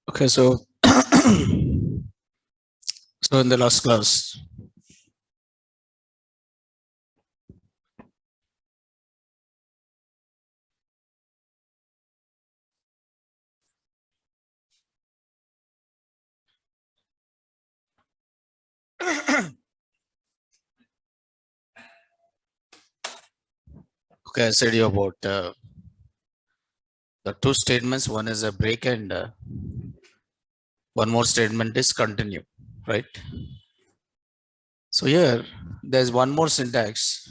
Okay, so so in the last class, okay, I said you about the two statements. One is a break, and one more statement is continue, right? So here, there's one more syntax.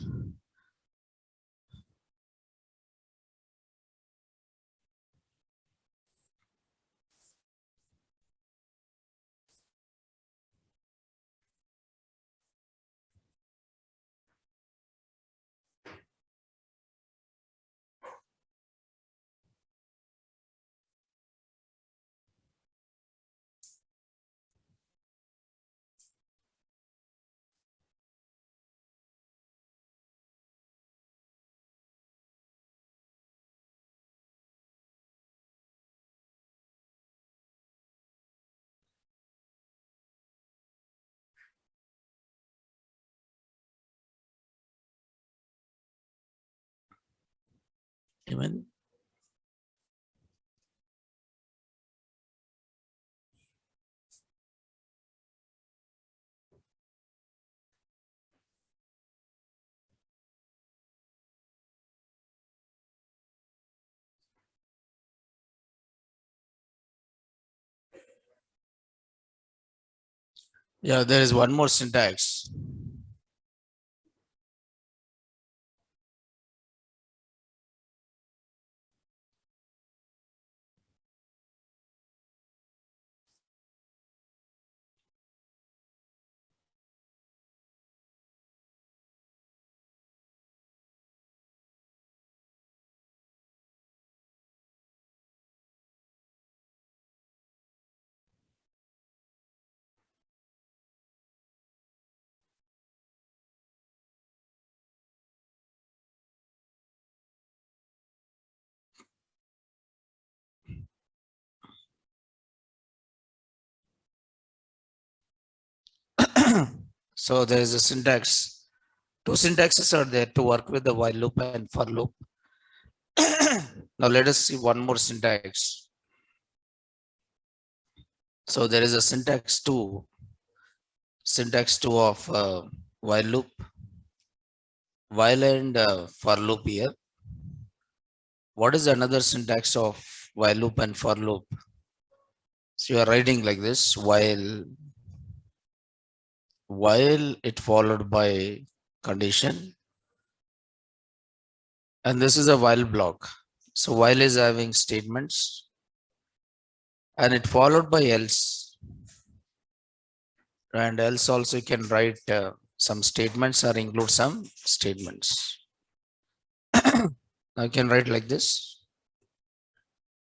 Even yeah, there is one more syntax. So there is a syntax. Two syntaxes are there to work with the while loop and for loop. Now let us see one more syntax. So there is a syntax two of while loop, while and for loop here. What is another syntax of while loop and for loop? So you are writing like this: while it followed by condition, and this is a while block. So while is having statements, and it followed by else, and else also you can write some statements or include some statements. Now you can write like this,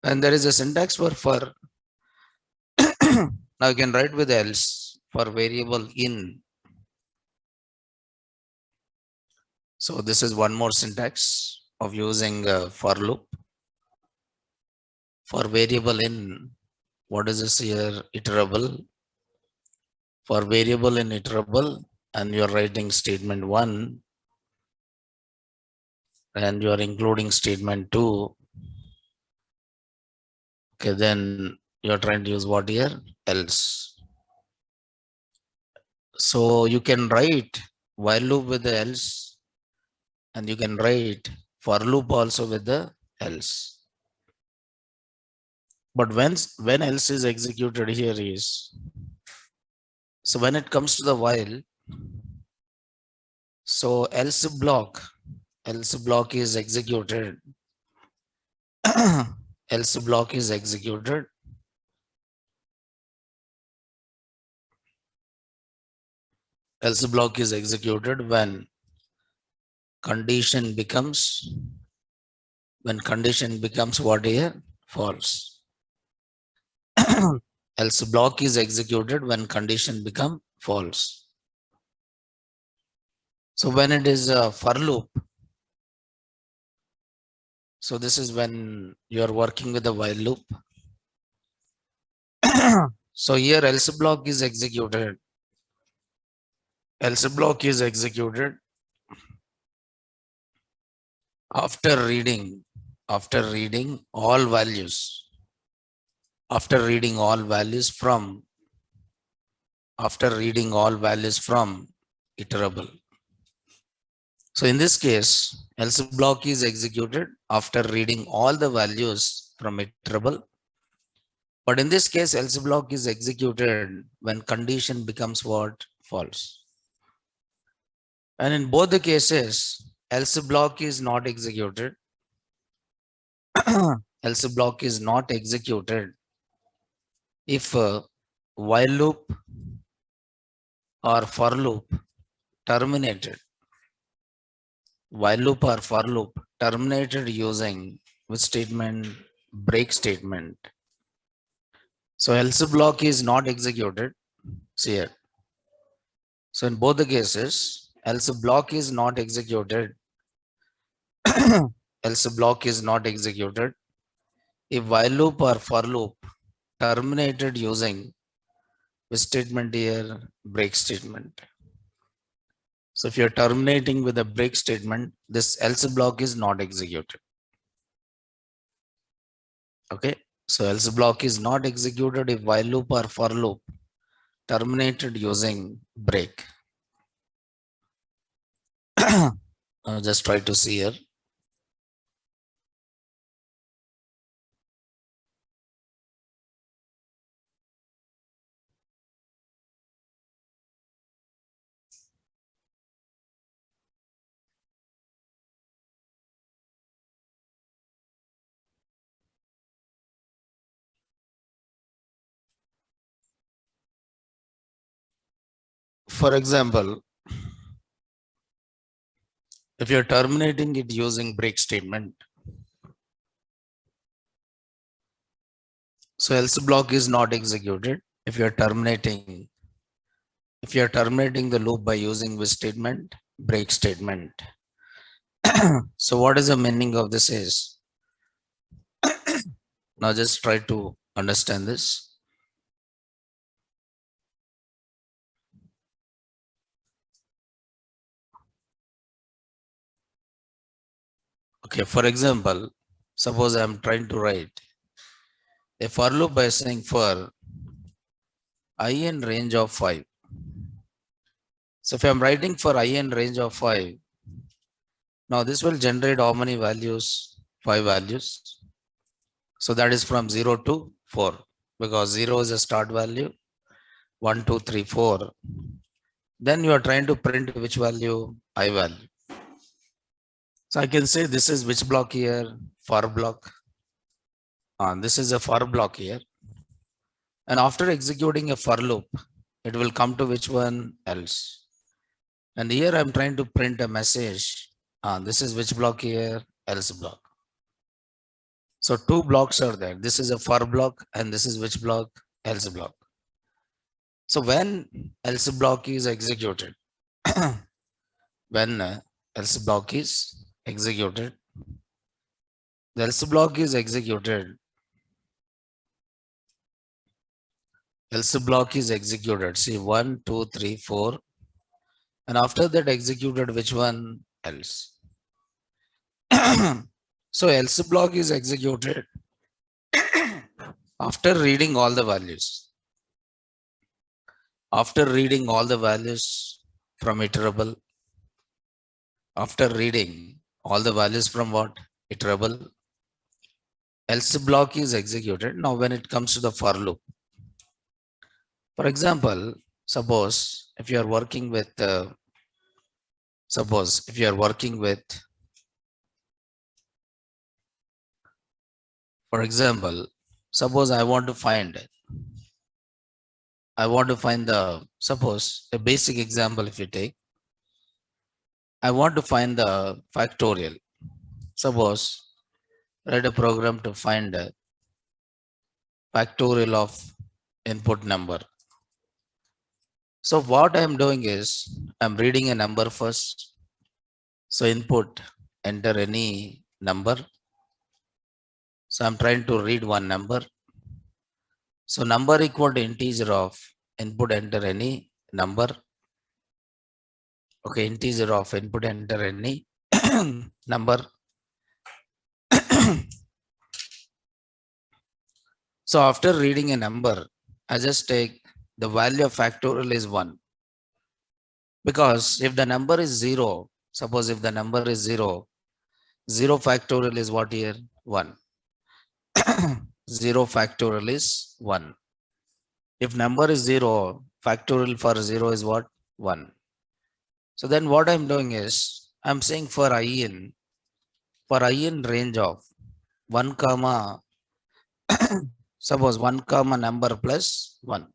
and there is a syntax for now you can write with else for variable in. So this is one more syntax of using for loop for variable in. What is this here? Iterable. For variable in iterable, and you're writing statement one, and you're including statement two. Okay, then you're trying to use what here? Else. So you can write while loop with the else, and you can write for loop also with the else. But when else is executed here is, so when it comes to the while, so else block is executed. Else block is executed. Else block is executed when condition becomes what here? False. Else block is executed when condition become false. So when it is a for loop, so this is when you are working with the while loop. So here else block is executed. Else block is executed after reading all values. After reading all values from iterable. So in this case, else block is executed after reading all the values from iterable. But in this case, else block is executed when condition becomes what? False. And in both the cases, else block is not executed. Else block is not executed if while loop or for loop terminated. While loop or for loop terminated using which statement? Break statement. So else block is not executed. See here. So in both the cases, else block is not executed. Else block is not executed if while loop or for loop terminated using which statement here? Break statement. So if you're terminating with a break statement, this else block is not executed. Okay. So else block is not executed if while loop or for loop terminated using break. Just try to see here. For example, if you're terminating it using break statement, so else block is not executed if you're terminating the loop by using which statement? Break statement. So what is the meaning of this is? Now just try to understand this. Okay, for example, suppose I'm trying to write a for loop by saying for I in range of 5. So if I'm writing for I in range of 5, now this will generate how many values? 5 values. So that is from 0 to 4 because 0 is a start value, 1, 2, 3, 4. Then you are trying to print which value? I value. So I can say this is which block here? For block. This is a for block here. And after executing a for loop, it will come to which one? Else. And here I'm trying to print a message. This is which block here? Else block. So two blocks are there. This is a for block and this is which block? Else block. So when else block is executed, when else block is executed, the else block is executed. Else block is executed. See 1, 2, 3, 4. And after that executed which one? Else. So else block is executed after reading all the values. After reading all the values from iterable. After reading all the values from what? Iterable. Else block is executed. Now when it comes to the for loop. For example, suppose if you are working with for example, suppose I want to find suppose a basic example if you take, I want to find the factorial. Suppose write a program to find a factorial of input number. So what I'm doing is I'm reading a number first. So input, enter any number. So I'm trying to read one number. So number equal to integer of input enter any number. Okay, integer of input enter any number. So after reading a number, I just take the value of factorial is 1. Because if the number is 0, suppose if the number is 0, 0 factorial is what here? 1. 0 factorial is 1. If number is 0, factorial for 0 is what? 1. So then what I'm doing is, I'm saying for in range of 1 comma, suppose 1 comma number plus 1.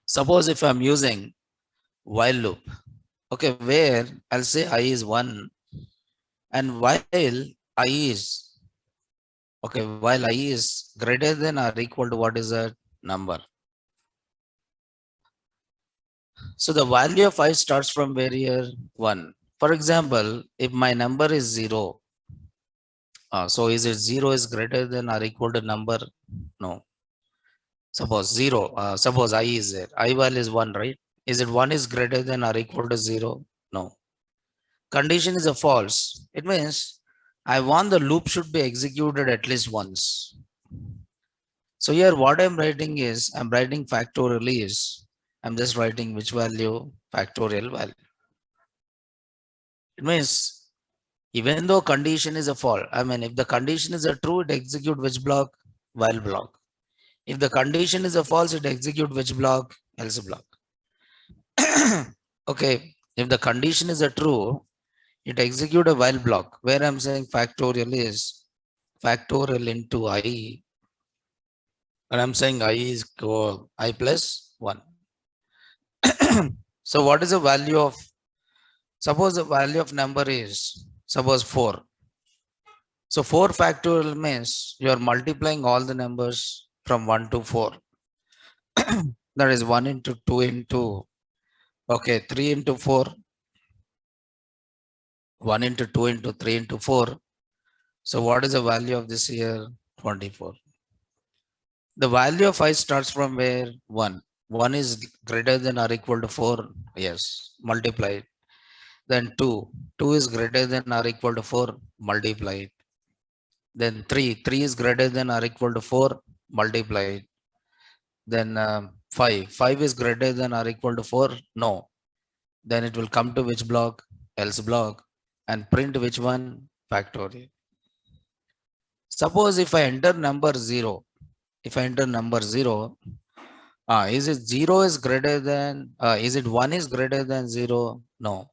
Suppose if I'm using while loop, okay, where I'll say I is 1 and while I is, okay, while I is greater than or equal to what is that number. So the value of I starts from where here? 1. For example, if my number is 0, so is it 0 is greater than or equal to number? No. Suppose 0, suppose I is there. I value is 1, right? Is it 1 is greater than or equal to 0? No. Condition is a false. It means I want the loop should be executed at least once. So here what I'm writing is, I'm writing factorial is, I'm just writing which value? Factorial value. It means even though condition is a false, I mean if the condition is a true, it execute which block? While block. If the condition is a false, it execute which block? Else block. Okay, if the condition is a true, it execute a while block where I'm saying factorial is factorial into I, and I'm saying I is I plus 1. So what is the value of, suppose the value of number is, suppose 4. So 4 factorial means you are multiplying all the numbers from 1 to 4. That is 1 into 2 into, okay, 3 into 4. 1 into 2 into 3 into 4. So what is the value of this here? 24. The value of I starts from where? 1. 1 is greater than or equal to 4. Yes, multiply it. Then 2. 2 is greater than or equal to 4. Multiply it. Then 3. 3 is greater than or equal to 4. Multiply it. Then 5. 5 is greater than or equal to 4. No. Then it will come to which block? Else block. And print which one? Factorial. Suppose if I enter number 0. If I enter number 0, is it 0 is greater than, is it 1 is greater than 0? No.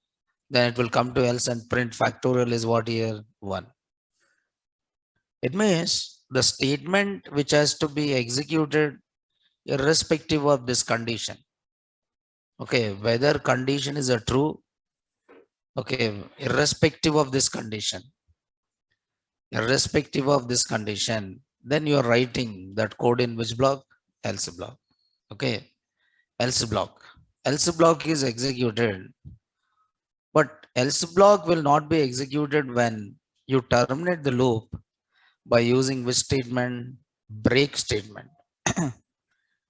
Then it will come to else and print factorial is what here? 1. It means the statement which has to be executed irrespective of this condition. Okay, whether condition is a true, okay, irrespective of this condition, then you are writing that code in which block? Else block. Okay, else block. Else block is executed, but else block will not be executed when you terminate the loop by using which statement? Break statement.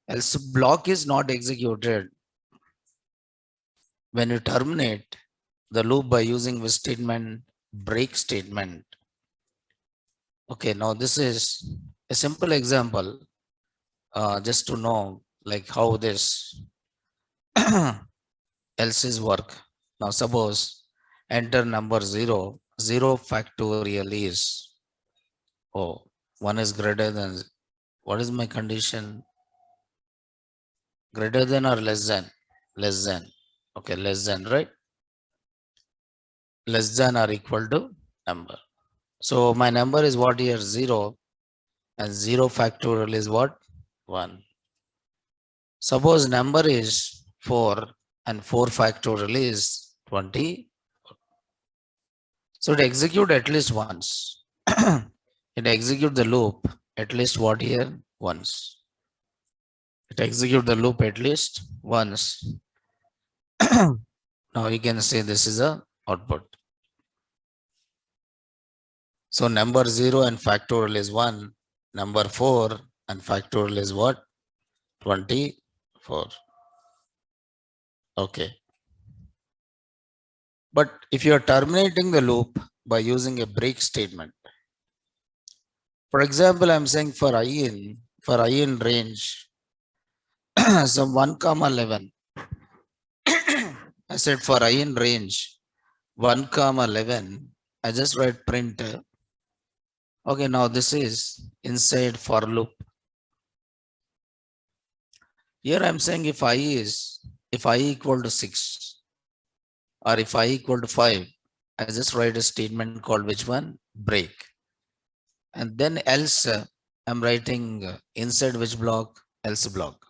Else block is not executed when you terminate the loop by using which statement? Break statement. Okay, now this is a simple example just to know like how this else's work. Now suppose enter number 0. 0 factorial is, oh, 1 is greater than, what is my condition? Greater than or less than? Less than. Okay, less than, right? Less than or equal to number. So my number is what here? 0, and 0 factorial is what? 1. Suppose number is 4 and 4 factorial is 20. So it execute at least once. It execute the loop at least what here? Once. It execute the loop at least once. Now you can say this is a output. So number 0 and factorial is 1. number 4 and factorial is what? 24. Okay. But if you are terminating the loop by using a break statement, for example, I'm saying for I in range, some 1 comma 11. I said for I in range 1 comma 11, I just write print. Okay, now this is inside for loop. Here I'm saying if I equal to 6 or if I equal to 5, I just write a statement called which one? Break. And then else I'm writing inside which block? Else block.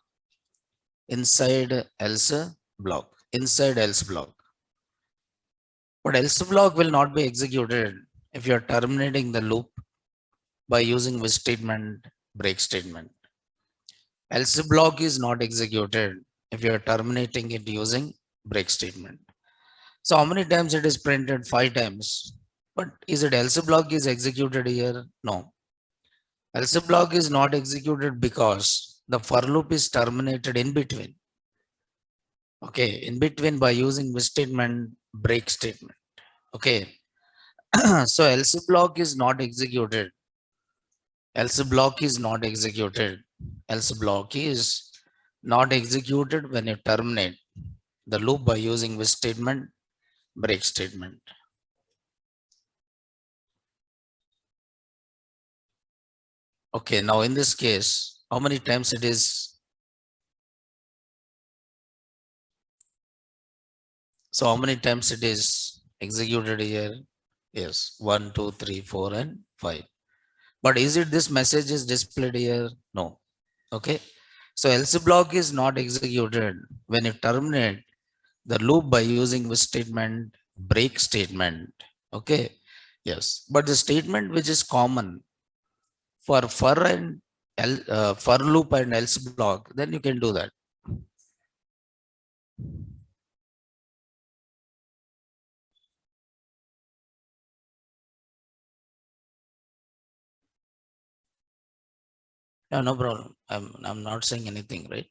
Inside else block. Inside else block. But else block will not be executed if you are terminating the loop by using which statement? Break statement. Else block is not executed if you are terminating it using break statement. So how many times it is printed? 5 times. But is it else block is executed here? No. Else block is not executed because the for loop is terminated in between. Okay, in between by using which statement? Break statement. Okay. So else block is not executed. Else block is not executed. Else block is not executed when you terminate the loop by using which statement? Break statement. Okay, now in this case, how many times it is? So how many times it is executed here? Yes, 1, 2, 3, 4, and 5. But is it this message is displayed here? No. Okay. So else block is not executed when you terminate the loop by using which statement? Break statement. Okay. Yes. But the statement which is common for and for loop and else block, then you can do that. No, no problem. I'm not saying anything, right?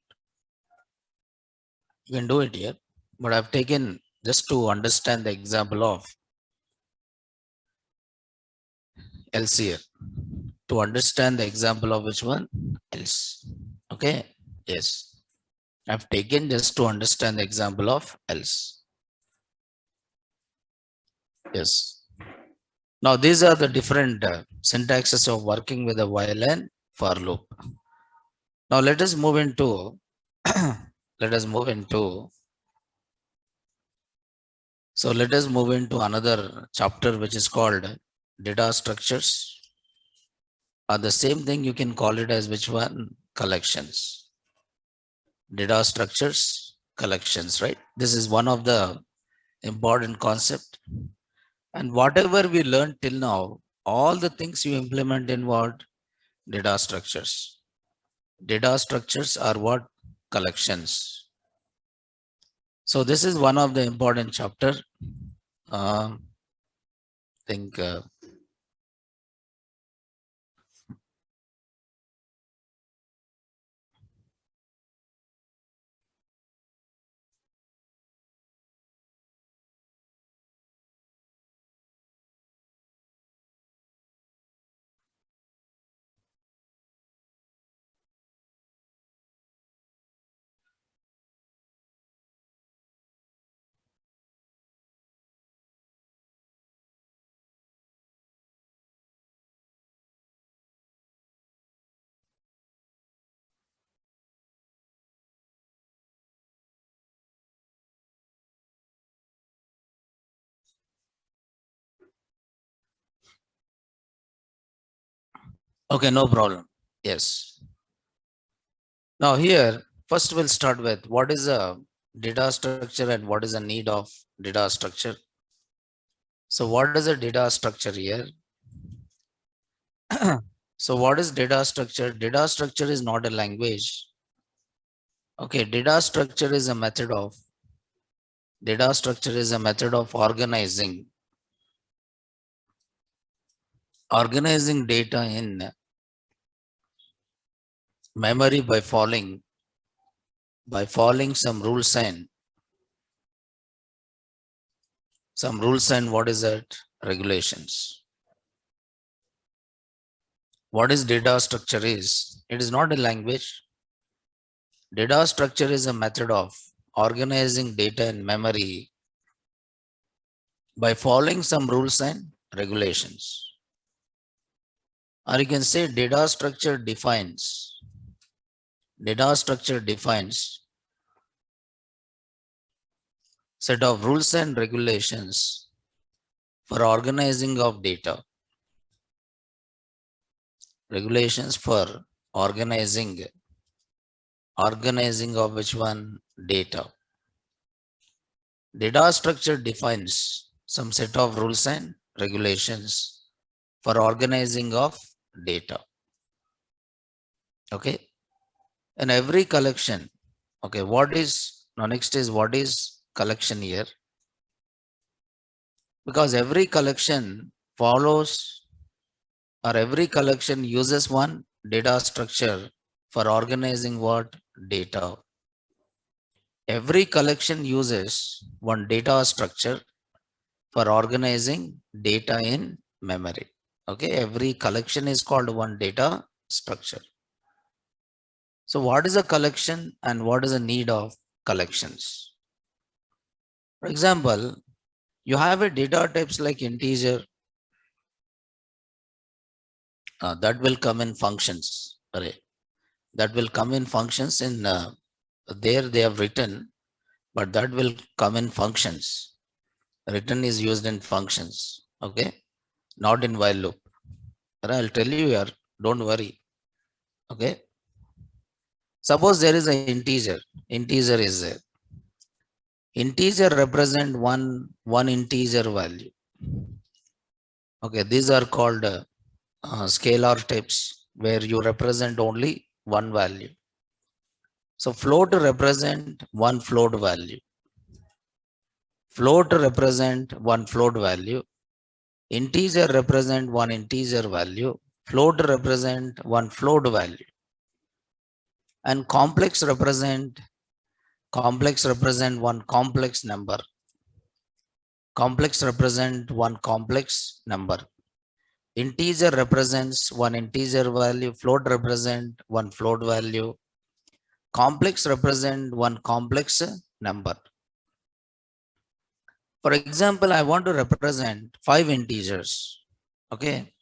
You can do it here, but I've taken just to understand the example of else here. To understand the example of which one? Else. Okay. Yes. I've taken just to understand the example of else. Yes. Now these are the different syntaxes of working with a while and for loop. Now let us move into let us move into another chapter which is called data structures, or the same thing you can call it as which one? Collections. Data structures, collections, right? This is one of the important concept. And whatever we learned till now, all the things you implement in what? Data structures. Data structures are what? Collections. So this is one of the important chapter. Think okay, no problem. Yes. Now here, first we'll start with what is a data structure and what is the need of data structure. So what is a data structure here? So what is data structure? Data structure is not a language. Okay, data structure is a method of organizing data in memory by following some rules and what is that? Regulations. What is data structure is? It is not a language. Data structure is a method of organizing data in memory by following some rules and regulations. Or you can say data structure defines set of rules and regulations for organizing of data. Regulations for organizing of which one? Data. Data structure defines some set of rules and regulations for organizing of data. Okay. And every collection. Okay. Next is what is collection here? Because every collection follows or every collection uses one data structure for organizing what? Data. Every collection uses one data structure for organizing data in memory. Okay, every collection is called one data structure. So what is a collection and what is the need of collections? For example, you have a data types like integer that will come in functions array. That will come in functions in there they have written, but that will come in functions. Written is used in functions. Okay, not in while loop. I'll tell you here, don't worry. Okay. Suppose there is an integer. Integer is there. Integer represent one integer value. Okay, these are called scalar types where you represent only one value. So float represent one float value. Float represent one float value. Integer represent one integer value. Float represent one float value. And complex represent one complex number. Complex represent one complex number. Integer represents one integer value. Float represent one float value. Complex represent one complex number. For example, I want to represent 5 integers. Okay.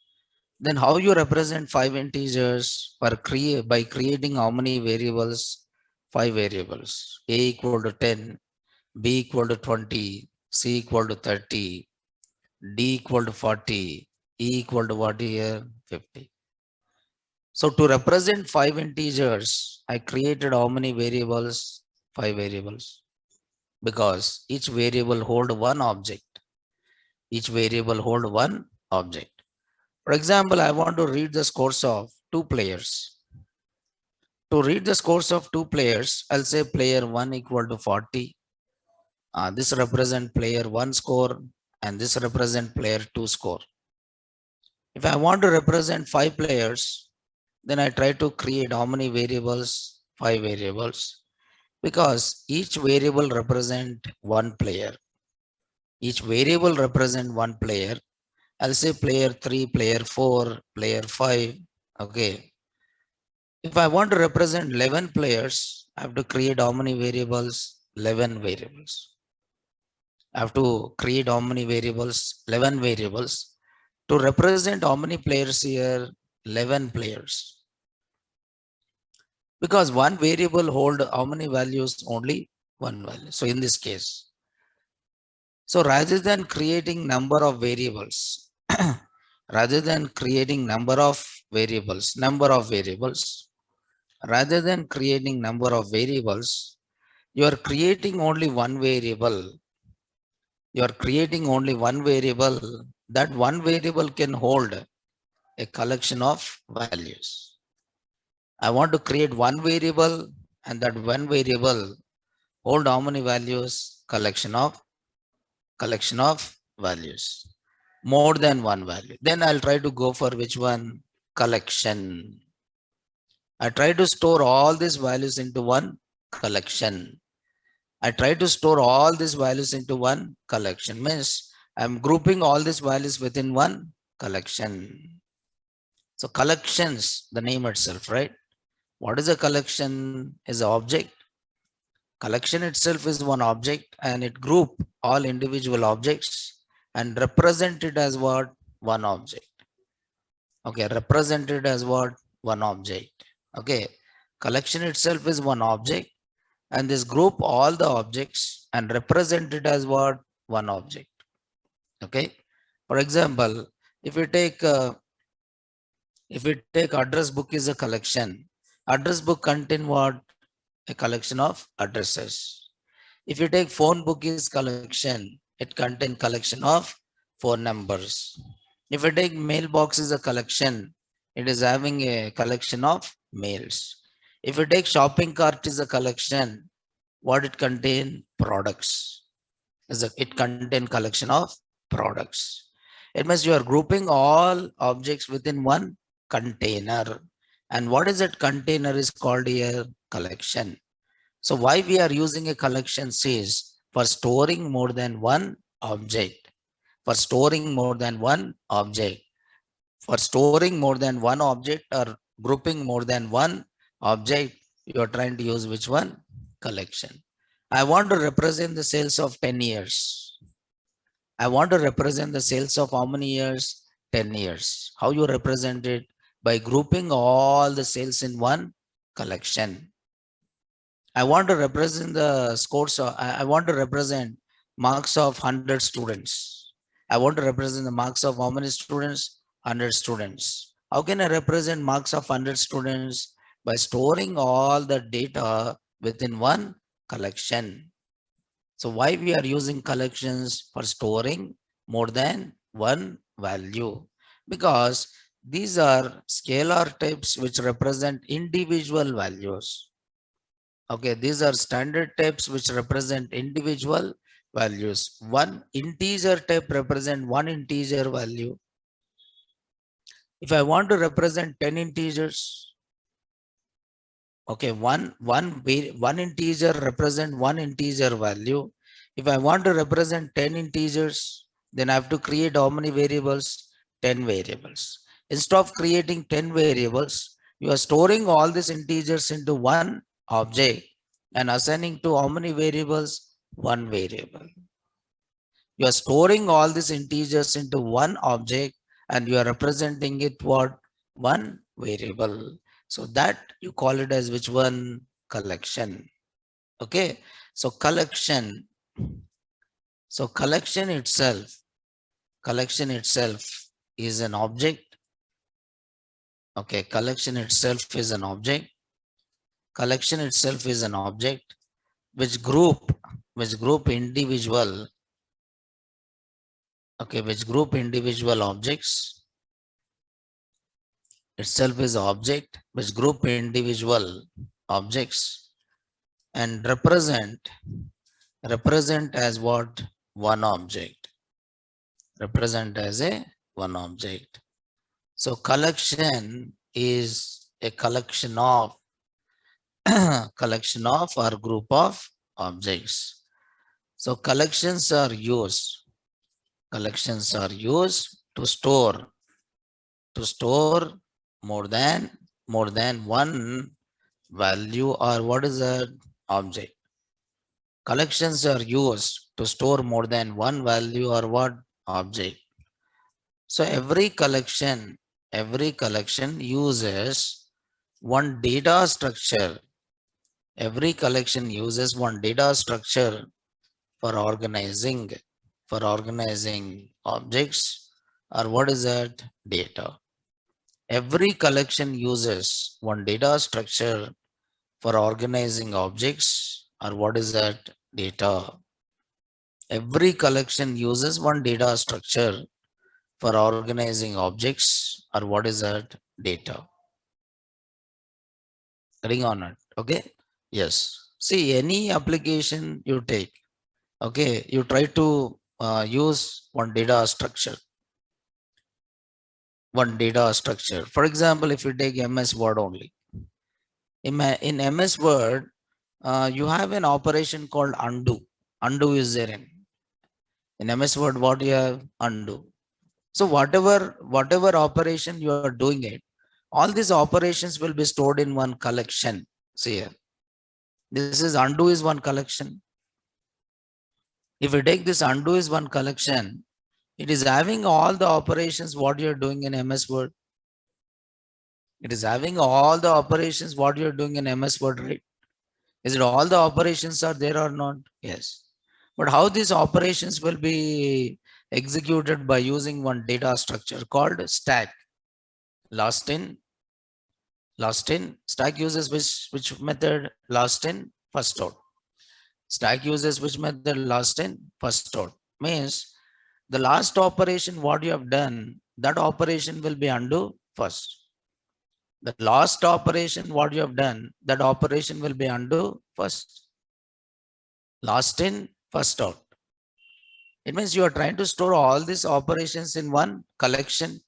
Then how you represent 5 integers? By creating how many variables? 5 variables. A equal to 10, B equal to 20, C equal to 30, D equal to 40, E equal to what here? 50. So to represent 5 integers, I created how many variables? 5 variables. Because each variable hold one object. Each variable hold one object. For example, I want to read the scores of 2 players. To read the scores of 2 players, I'll say player 1 equal to 40. This represent player 1 score and this represent player 2 score. If I want to represent 5 players, then I try to create how many variables? 5 variables. Because each variable represent one player. Each variable represent one player. I'll say player 3, player 4, player 5. Okay. If I want to represent 11 players, I have to create how many variables? 11 variables. I have to create how many variables? 11 variables. To represent how many players here? 11 players. Because one variable hold how many values? Only one value. So in this case, so rather than creating number of variables, rather than creating number of variables, you are creating only one variable. You are creating only one variable. That one variable can hold a collection of values. I want to create one variable and that one variable hold how many values? Collection of values. More than one value. Then I'll try to go for which one? Collection. I try to store all these values into one collection. I try to store all these values into one collection. Means I'm grouping all these values within one collection. So collections, the name itself, right? What is a collection? Is an object. Collection itself is one object and it group all individual objects and represent it as what? One object. Okay, represented as what? One object. Okay, collection itself is one object and this group all the objects and represent it as what? One object. Okay, for example, if we take address book is a collection, address book contain what? A collection of addresses. If you take phone book is collection, it contain collection of phone numbers. If you take mailbox is a collection, it is having a collection of mails. If you take shopping cart is a collection, what it contain? Products. It contain collection of products. It means you are grouping all objects within one container. And what is that container is called here? Collection. So why we are using a collection is for storing more than one object. For storing more than one object. For storing more than one object or grouping more than one object, you are trying to use which one? Collection. I want to represent the sales of 10 years. I want to represent the sales of how many years? 10 years. How you represent it? By grouping all the sales in one collection. I want to represent the scores. I want to represent marks of 100 students. I want to represent the marks of how many students? 100 students. How can I represent marks of 100 students? By storing all the data within one collection. So why we are using collections? For storing more than one value? Because these are scalar types which represent individual values. Okay, these are standard types which represent individual values. One integer type represent one integer value. If I want to represent 10 integers, okay, one integer represent one integer value. If I want to represent 10 integers, then I have to create how many variables? 10 variables. Instead of creating 10 variables, you are storing all these integers into one object and assigning to how many variables? One variable. You are storing all these integers into one object and you are representing it what? One variable. So that you call it as which one? Collection. Okay. So collection. So collection itself is an object. Okay. Collection itself is an object. Collection itself is an object which group individual, okay, which group individual objects. Itself is object which group individual objects and represent as what? One object. Represent as a one object. So collection is a collection of or group of objects. So collections are used to store more than one value or what is that? Object. Collections are used to store more than one value or what? Object. So every collection uses one data structure. Every collection uses one data structure for organizing objects or what is that? Data. Every collection uses one data structure for organizing objects or what is that? Data. Every collection uses one data structure for organizing objects or what is that? Data. Getting on it? Okay. Yes. See, any application you take, okay, you try to use one data structure. For example, if you take MS Word only, In MS Word, you have an operation called undo. Undo is there in MS Word. What you have? Undo. So whatever operation you are doing it, all these operations will be stored in one collection. See here, this is undo is one collection. If you take this undo is one collection, it is having all the operations what you're doing in MS Word. It is having all the operations what you're doing in MS Word, right? Is it all the operations are there or not? Yes. But how these operations will be executed by using one data structure called stack. Last in, last in, stack uses which method? Last in, first out. Stack uses which method? Last in, first out. Means the last operation what you have done, that operation will be undo first. The last operation what you have done, that operation will be undo first. Last in, first out. It means you are trying to store all these operations in one collection.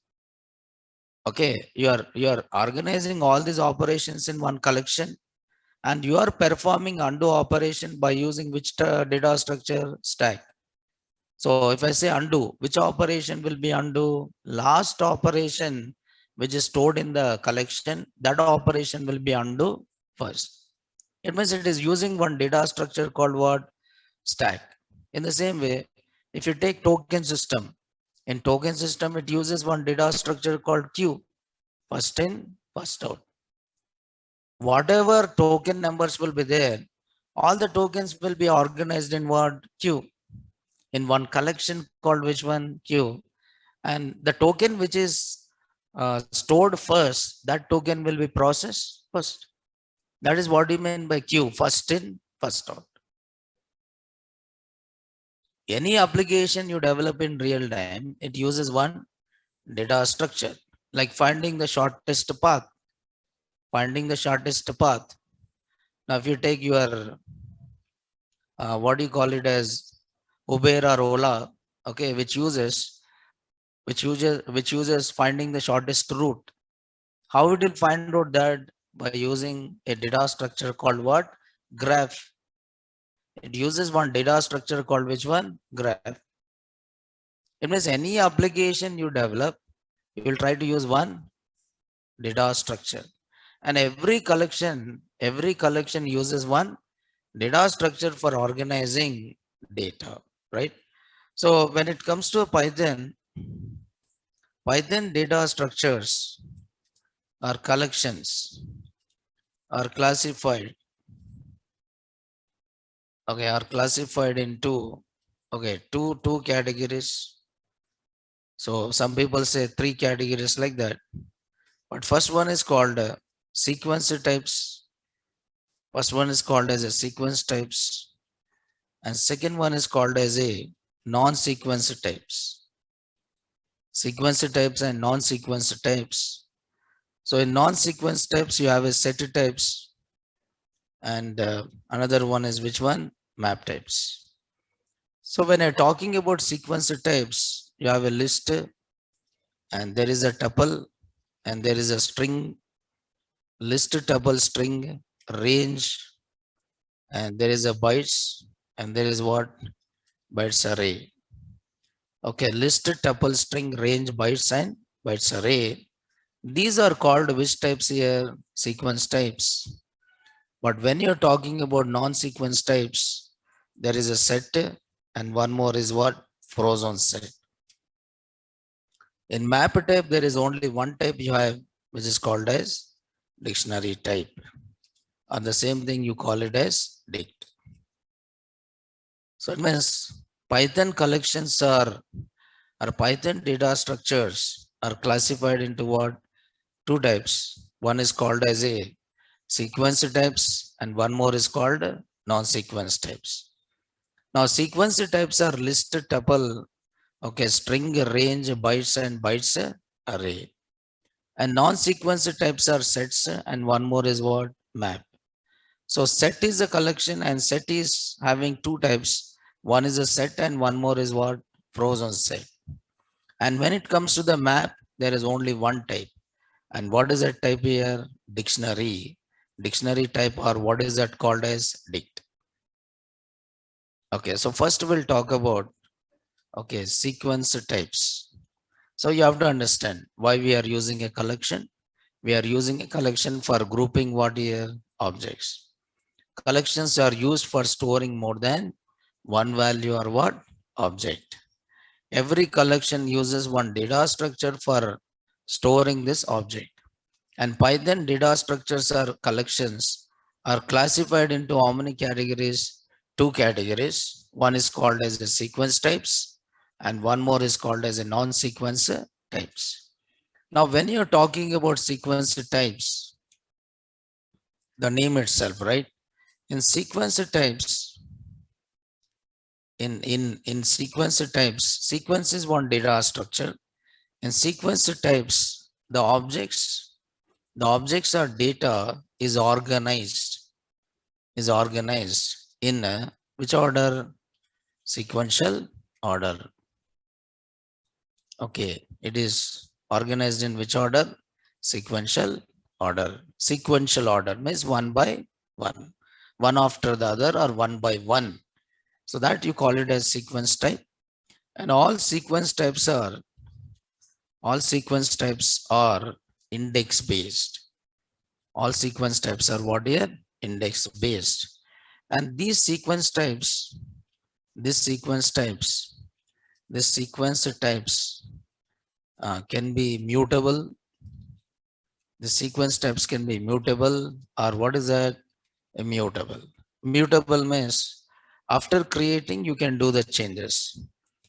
Okay, you are organizing all these operations in one collection, and you are performing undo operation by using which data structure? Stack. So if I say undo, which operation will be undo? Last operation which is stored in the collection, that operation will be undo first. It means it is using one data structure called what? Stack. In the same way, if you take token system, in token system, it uses one data structure called queue. First in, first out. Whatever token numbers will be there, all the tokens will be organized in what? Queue. In one collection called which one? Queue. And the token which is stored first, that token will be processed first. That is what you mean by queue. First in, first out. Any application you develop in real time, it uses one data structure, like finding the shortest path. Finding the shortest path. Now, if you take your, what do you call it as Uber or Ola, okay, which uses finding the shortest route. How it will find out that? By using a data structure called what? Graph. It uses one data structure called which one? Graph. It means any application you develop, you will try to use one data structure. And every collection uses one data structure for organizing data, right? So when it comes to Python data structures or collections are classified, okay, are classified into, okay, two categories. So some people say three categories like that. But first one is called sequence types. First one is called as a sequence types, and second one is called as a non-sequence types. Sequence types and non-sequence types. So in non-sequence types, you have a set types, and another one is which one? Map types. So when I'm talking about sequence types, you have a list, and there is a tuple, and there is a string, list, tuple, string, range, and there is a bytes, and there is what? Bytes array. Okay, list, tuple, string, range, bytes, and bytes array. These are called which types here? Sequence types. But when you're talking about non-sequence types, there is a set, and one more is what? Frozen set. In map type, there is only one type you have, which is called as dictionary type. Or the same thing you call it as dict. So it means Python collections or Python data structures are classified into what? Two types. One is called as a sequence types, and one more is called non-sequence types. Now sequence types are list, tuple, okay, string, range, bytes, and bytes array. And non-sequence types are sets, and one more is what? Map. So set is a collection, and set is having two types. One is a set and one more is what? Frozen set. And when it comes to the map, there is only one type. And what is that type here? Dictionary. Dictionary type, or what is that called as dict. Okay, so first we'll talk about, okay, sequence types. So you have to understand why we are using a collection. We are using a collection for grouping what here objects. Collections are used for storing more than one value or what object. Every collection uses one data structure for storing this object. And Python data structures or collections are classified into how many categories? Two categories. One is called as the sequence types, and one more is called as a non-sequence types. Now, when you're talking about sequence types, the name itself, right? In sequence types, in sequence types, sequence is one data structure. In sequence types, the objects or data is organized in which order? Sequential order. Okay, it is organized in which order? Sequential order. Sequential order means one by one after the other, or one by one. So that you call it as sequence type. And all sequence types are index based. All sequence types are what here? Index based. And these sequence types, can be mutable. The sequence types can be mutable, or what is that? Immutable. Mutable means after creating you can do the changes.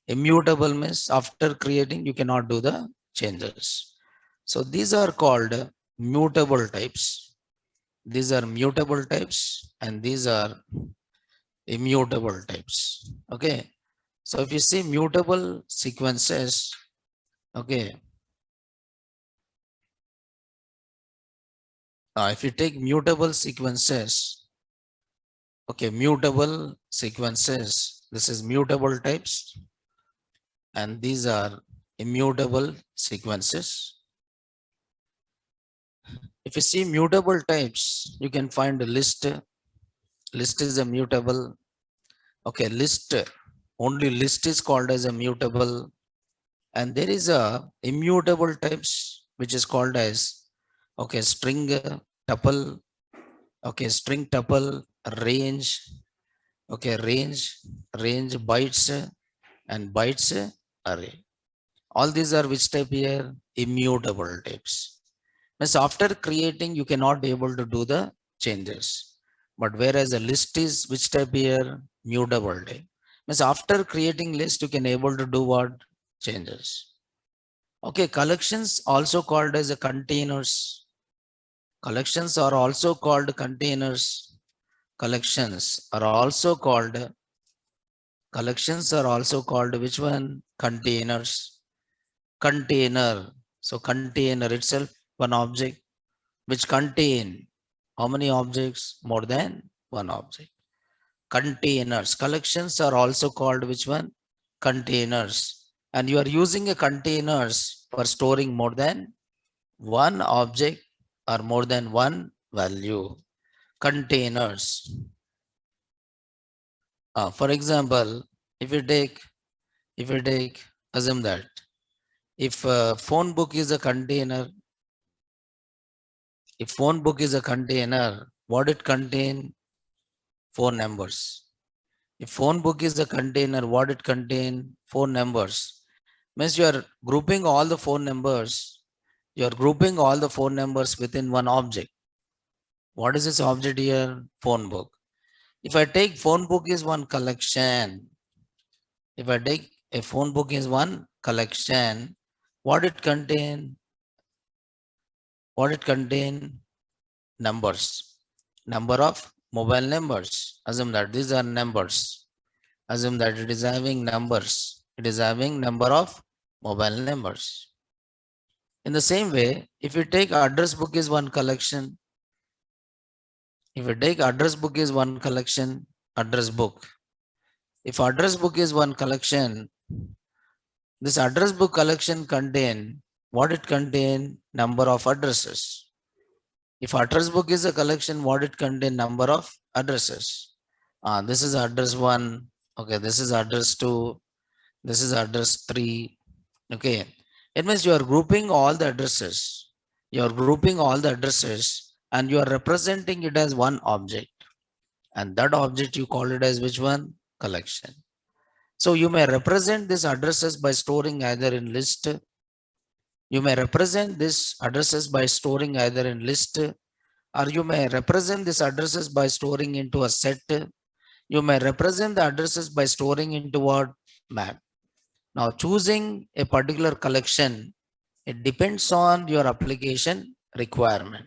Immutable means after creating you cannot do the changes. So these are called mutable types. These are mutable types, and these are immutable types. Okay. So if you see mutable sequences, okay, if you take mutable sequences, okay, mutable sequences, this is mutable types, and these are immutable sequences. If you see mutable types, you can find a list. List is a mutable. Okay, only list is called as a mutable. And there is a immutable types, which is called as, okay, string tuple, okay, string tuple, range, okay, range bytes, and bytes array. All these are which type here? Immutable types. Means after creating, you cannot be able to do the changes. But whereas a list is which type here? Mutable type. Means after creating list, you can able to do what? Changes. Okay, collections also called as a containers. Collections are also called containers. Collections are also called which one? Containers. Container. So container itself one object which contain how many objects? More than one object. Containers. Collections are also called which one? Containers. And you are using a containers for storing more than one object or more than one value. Containers. For example, if you take assume that if phone book is a container, what it contain? Four numbers. If phone book is a container, what it contain? Four numbers. Means you are grouping all the phone numbers. You are grouping all the phone numbers within one object. What is this object here? Phone book. If I take phone book is one collection, if I take a phone book is one collection, what it contain? What it contain? Numbers. Number of mobile numbers. Assume that these are numbers. Assume that it is having numbers. It is having number of mobile numbers. In the same way, if you take address book is one collection, if you take address book is one collection, address book. If address book is one collection, this address book collection contain what it contain? Number of addresses. If address book is a collection, what it contain? Number of addresses. This is address 1. Okay, this is address 2. This is address 3. Okay, it means you are grouping all the addresses. You are grouping all the addresses and you are representing it as one object. And that object you call it as which one? Collection. So you may represent these addresses by storing either in list. You may represent these addresses by storing either in list, or you may represent these addresses by storing into a set. You may represent the addresses by storing into what? Map. Now choosing a particular collection, it depends on your application requirement.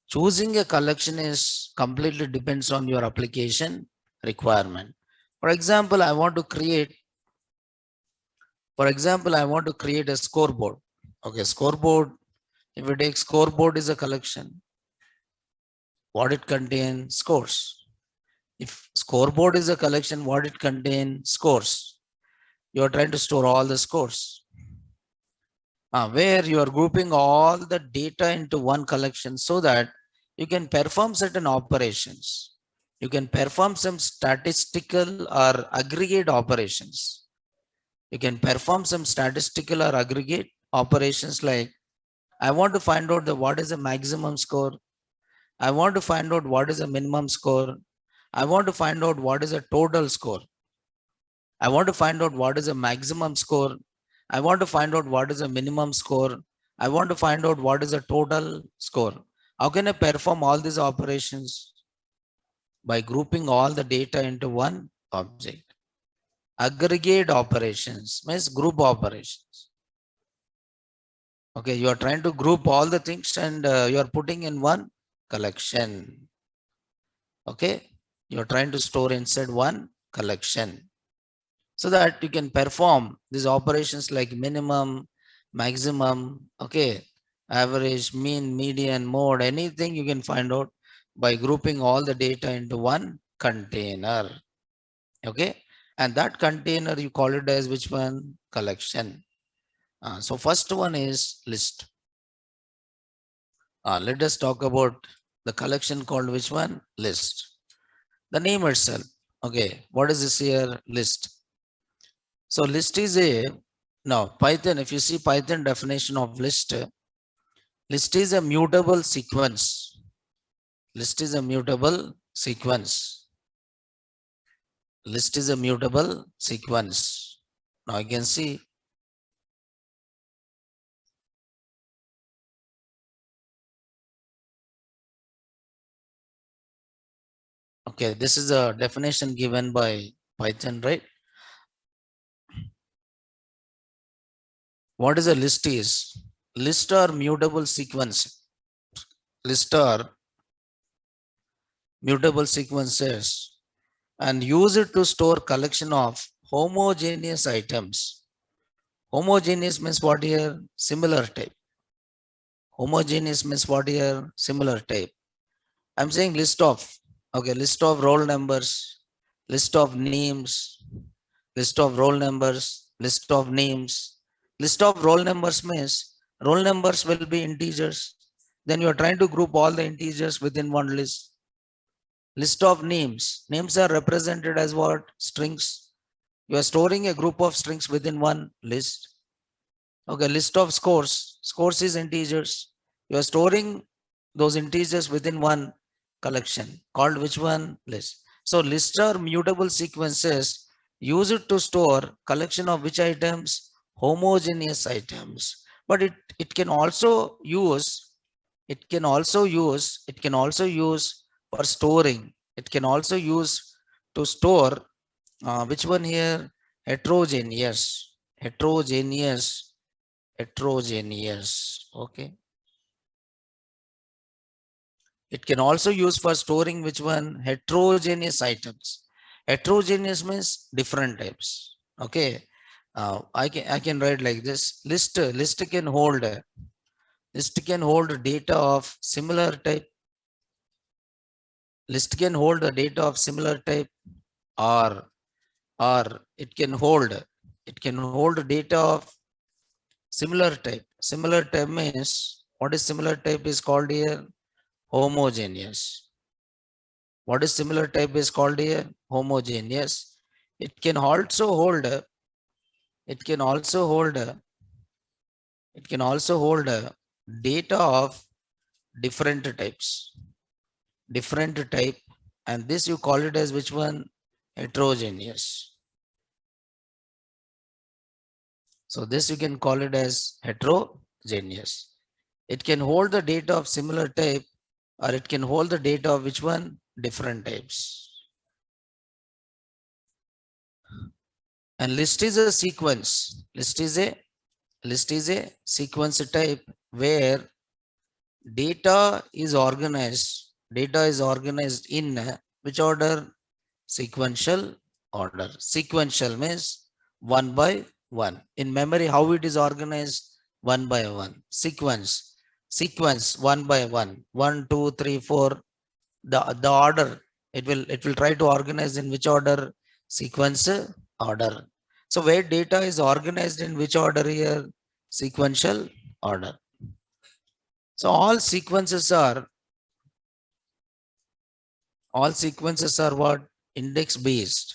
Choosing a collection is completely depends on your application requirement. For example, I want to create a scoreboard. Okay, scoreboard, if we take scoreboard is a collection, what it contains? Scores. If scoreboard is a collection, what it contains? Scores. You are trying to store all the scores. Where you are grouping all the data into one collection so that you can perform certain operations. You can perform some statistical or aggregate operations. You can perform some statistical or aggregate operations like, I want to find out what is the maximum score. I want to find out what is the minimum score. I want to find out what is the total score. I want to find out what is the maximum score. I want to find out what is the minimum score. I want to find out what is the total score. How can I perform all these operations? By grouping all the data into one object. Aggregate operations means group operations. Okay, you are trying to group all the things and you are putting in one collection. Okay, you are trying to store inside one collection so that you can perform these operations like minimum, maximum, okay, average, mean, median, mode, anything you can find out by grouping all the data into one container. Okay, and that container you call it as which one? Collection. So first one is list. Let us talk about the collection called which one? List. The name itself. Okay, what is this here? List. So list is now Python, if you see Python definition of list is a mutable sequence. List is a mutable sequence. List is a mutable sequence. Now you can see okay, this is a definition given by Python, right? What is a list is? List are mutable sequence. List are mutable sequences and use it to store collection of homogeneous items. Homogeneous means what here? Similar type. Homogeneous means what here? Similar type. I'm saying list of, okay, list of roll numbers, list of names, list of roll numbers, list of names. List of roll numbers means roll numbers will be integers. Then you are trying to group all the integers within one list. List of names. Names are represented as what? Strings. You are storing a group of strings within one list. Okay, list of scores. Scores is integers. You are storing those integers within one collection called which one? List. So lists are mutable sequences. Use it to store collection of which items? Homogeneous items. But it can also use for storing. It can also use to store which one here? Heterogeneous. Okay. It can also use for storing which one? Heterogeneous items. Heterogeneous means different types. Okay. I can write like this. List can hold data of similar type. List can hold the data of similar type, or it can hold data of similar type. Similar type means what is similar type is called here? Homogeneous. What is similar type is called here? Homogeneous. It can also hold it can also hold data of different types, different type, and this you call it as which one? Heterogeneous. So this you can call it as heterogeneous. It can hold the data of similar type, or it can hold the data of which one? Different types. And list is a sequence. List is a sequence type where data is organized. Data is organized in which order? Sequential order. Sequential means one by one. In memory, how it is organized? One by one. Sequence one by one. 1, 2, 3, 4. The order it will try to organize in which order? Sequence order. So where data is organized in which order here? Sequential order. So all sequences are what? Index based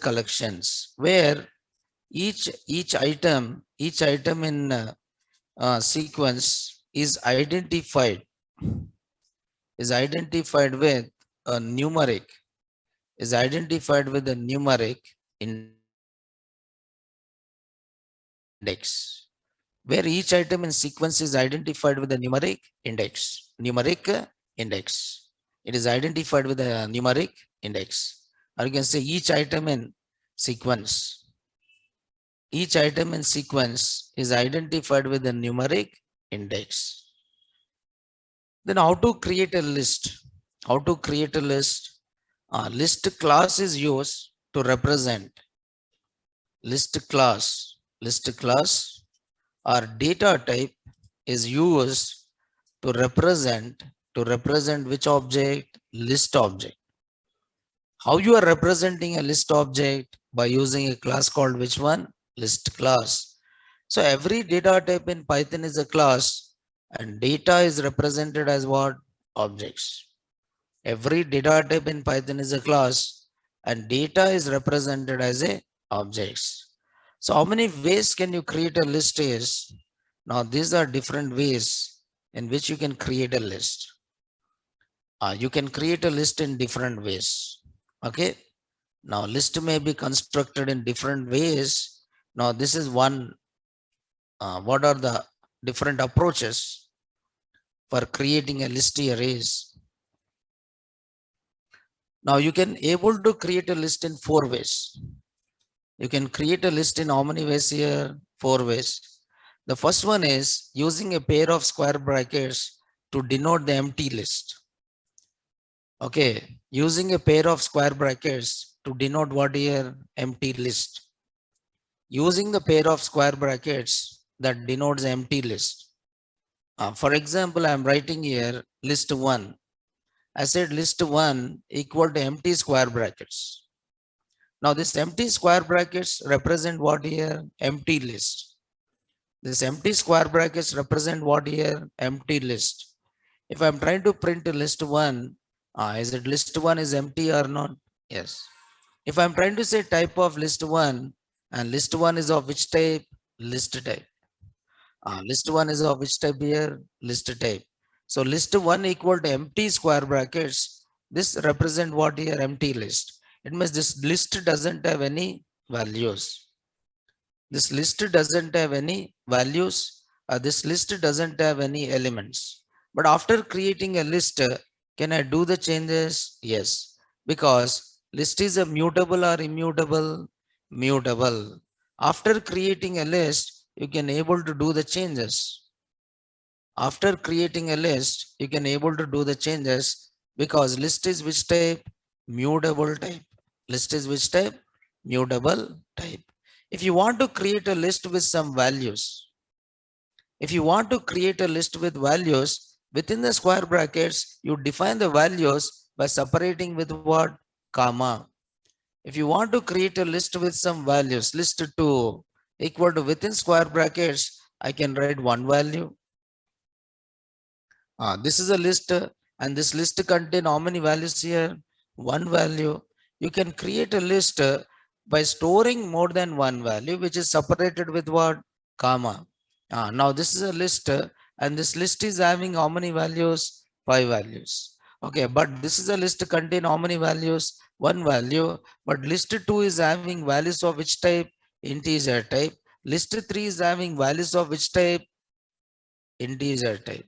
collections where each item in sequence is identified with a numeric index, where each item in sequence is identified with a numeric index. It is identified with a numeric index. Or you can say each item in sequence is identified with a numeric index. Then how to create a list? List class is used to represent list class or data type is used to represent which object? List object. How you are representing a list object? By using a class called which one? List class. So every data type in Python is a class, and data is represented as what? Objects. Every data type in Python is a class, and data is represented as a objects. So how many ways can you create a list is? Now these are different ways in which you can create a list. You can create a list in different ways. Okay. Now list may be constructed in different ways. Now this is one. What are the different approaches for creating a list arrays? Now you can able to create a list in 4 ways. You can create a list in how many ways here? 4 ways. The first one is using a pair of square brackets to denote the empty list. Okay, using a pair of square brackets to denote what here? Empty list. Using the pair of square brackets that denotes empty list. For example, I am writing here list 1. I said list 1 equal to empty square brackets. Now this empty square brackets represent what here? Empty list. This empty square brackets represent what here? Empty list. If I'm trying to print a list 1, is it list 1 is empty or not? Yes. If I'm trying to say type of list 1, and list 1 is of which type? List type. List 1 is of which type here? List type. So list 1 equal to empty square brackets. This represent what here? Empty list. It means this list doesn't have any values. This list doesn't have any values. This list doesn't have any elements. But after creating a list, can I do the changes? Yes, because list is a mutable or immutable? Mutable. After creating a list, you can able to do the changes. After creating a list, you can able to do the changes because list is which type? Mutable type. List is which type? Mutable type. If you want to create a list with some values, within the square brackets, you define the values by separating with what? Comma. If you want to create a list with some values, list 2 equal to within square brackets, I can write one value. This is a list and this list contain how many values here? One value. You can create a list by storing more than one value, which is separated with what? Comma. Now this is a list and this list is having how many values? Five values. Okay, but this is a list contain how many values? One value, but list 2 is having values of which type? Integer type. List 3 is having values of which type? Integer type.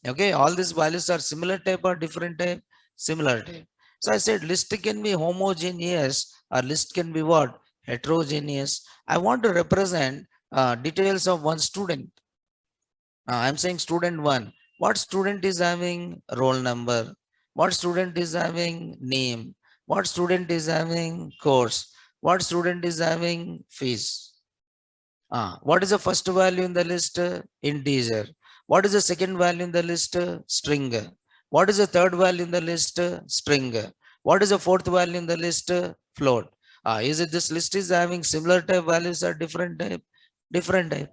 Okay, all these values are similar type or different type? Similar type. So I said list can be homogeneous or list can be what? Heterogeneous. I want to represent details of one student. I'm saying student one. What student is having roll number? What student is having name? What student is having course? What student is having fees? What is the first value in the list? Integer. What is the second value in the list? String. What is the third value in the list? String. What is the fourth value in the list? Float. Is it this list is having similar type values or different type? Different type.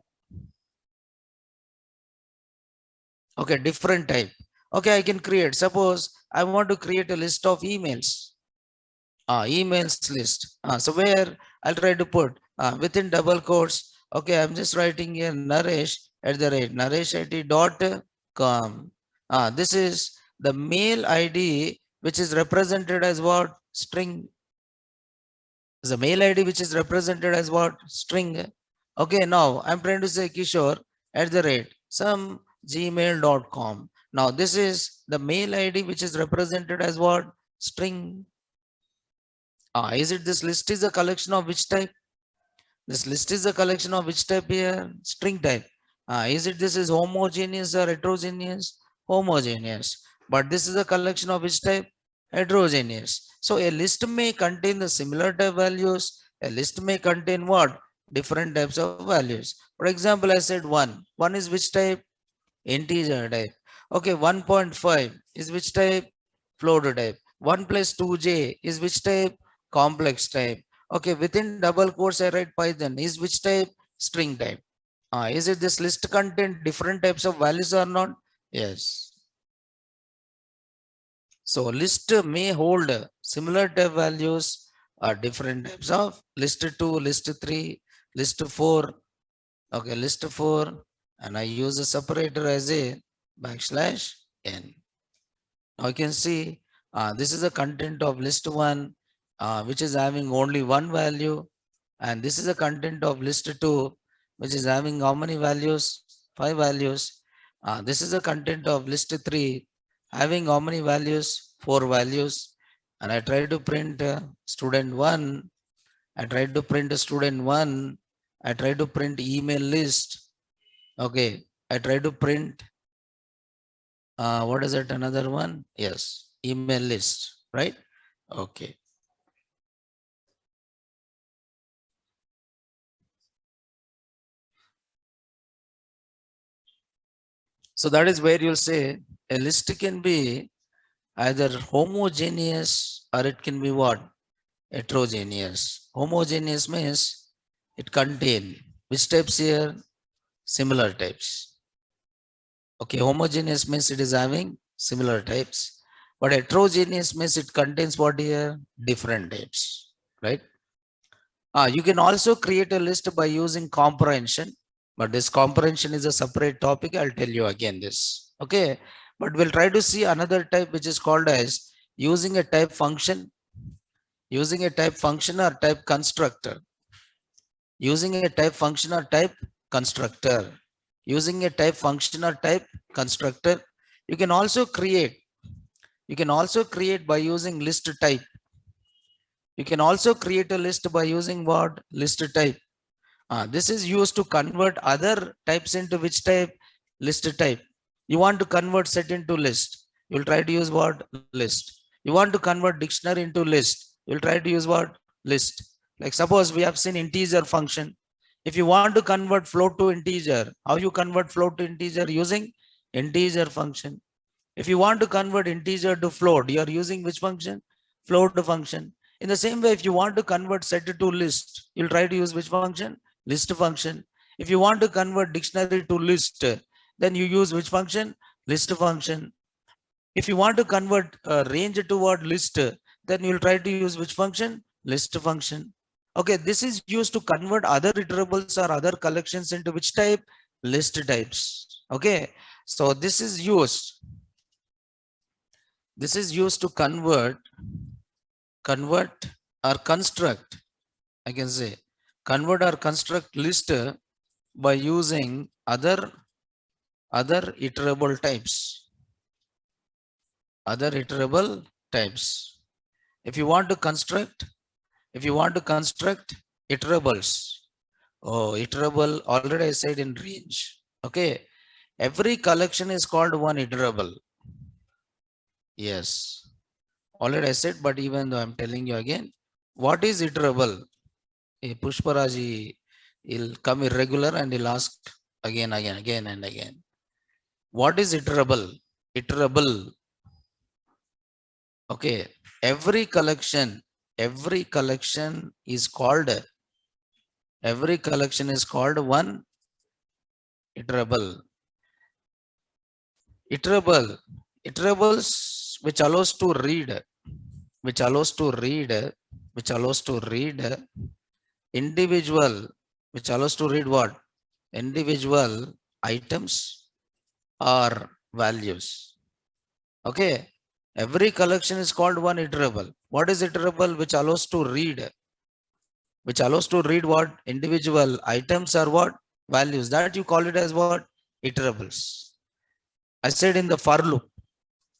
Okay, different type. Okay, I can create. Suppose I want to create a list of emails. Emails list. So where I'll try to put within double quotes. Okay, I'm just writing here Naresh at the rate nareshit.com. This is the mail ID which is represented as what? String. The mail ID which is represented as what? String. Okay, now I'm trying to say Kishore at the rate some gmail.com. Now this is the mail ID which is represented as what? String. Is it this list is a collection of which type? This list is a collection of which type here? String type. Is it this is homogeneous or heterogeneous? Homogeneous. But this is a collection of which type? Heterogeneous. So a list may contain the similar type values. A list may contain what? Different types of values. For example, I said 1. 1 is which type? Integer type. Okay, 1.5 is which type? Float type. 1 plus 2j is which type? Complex type. Okay, within double quotes I write Python is which type? String type. Is it this list contain different types of values or not? Yes. So list may hold similar type values or different types of list 2, list 3, list 4. Okay, list 4 and I use a separator as a \n. Now you can see this is the content of list 1 which is having only one value, and this is the content of list 2 which is having how many values? 5 values. This is the content of list 3 having how many values? 4 values. And I try to print student 1. I try to print student 1. I try to print email list. Okay, I try to print what is it? Another one? Yes, email list, right? Okay. So that is where you'll say a list can be either homogeneous or it can be what? Heterogeneous. Homogeneous means it contain which types here? Similar types. Okay, homogeneous means it is having similar types. But heterogeneous means it contains what here? Different types, right? You can also create a list by using comprehension, but this comprehension is a separate topic. I'll tell you again this. Okay, but we'll try to see another type which is called as using a type function, using a type function or type constructor, using a type function or type constructor, using a type function or type constructor. You can also create by using list type. You can also create a list by using what? List type. This is used to convert other types into which type? List type. You want to convert set into list. You'll try to use what? List. You want to convert dictionary into list. You'll try to use what? List. Like suppose we have seen integer function. If you want to convert float to integer, how you convert float to integer? Using integer function. If you want to convert integer to float, you are using which function? Float function. In the same way, if you want to convert set to list, you'll try to use which function? List function. If you want to convert dictionary to list, then you use which function? list function. If you want to convert range toward list, then you'll try to use which function? List function. Okay, this is used to convert other iterables or other collections into which type? List types. Okay, so this is used. This is used to convert or construct. I can say convert or construct list by using other iterable types. Other iterable types. If you want to construct iterables, oh, iterable, already I said in range. Okay, every collection is called one iterable. Yes, already I said, but even though I'm telling you again, what is iterable? Pushparaji, he'll come irregular and he'll ask again and again. What is iterable? Iterable. Okay, every collection is called one iterable. Iterables which allows to read individual, which allows to read what? Individual items or values. Okay, every collection is called one iterable. What is iterable? Which allows to read what? Individual items or what? Values. That you call it as what? Iterables. I said in the for loop.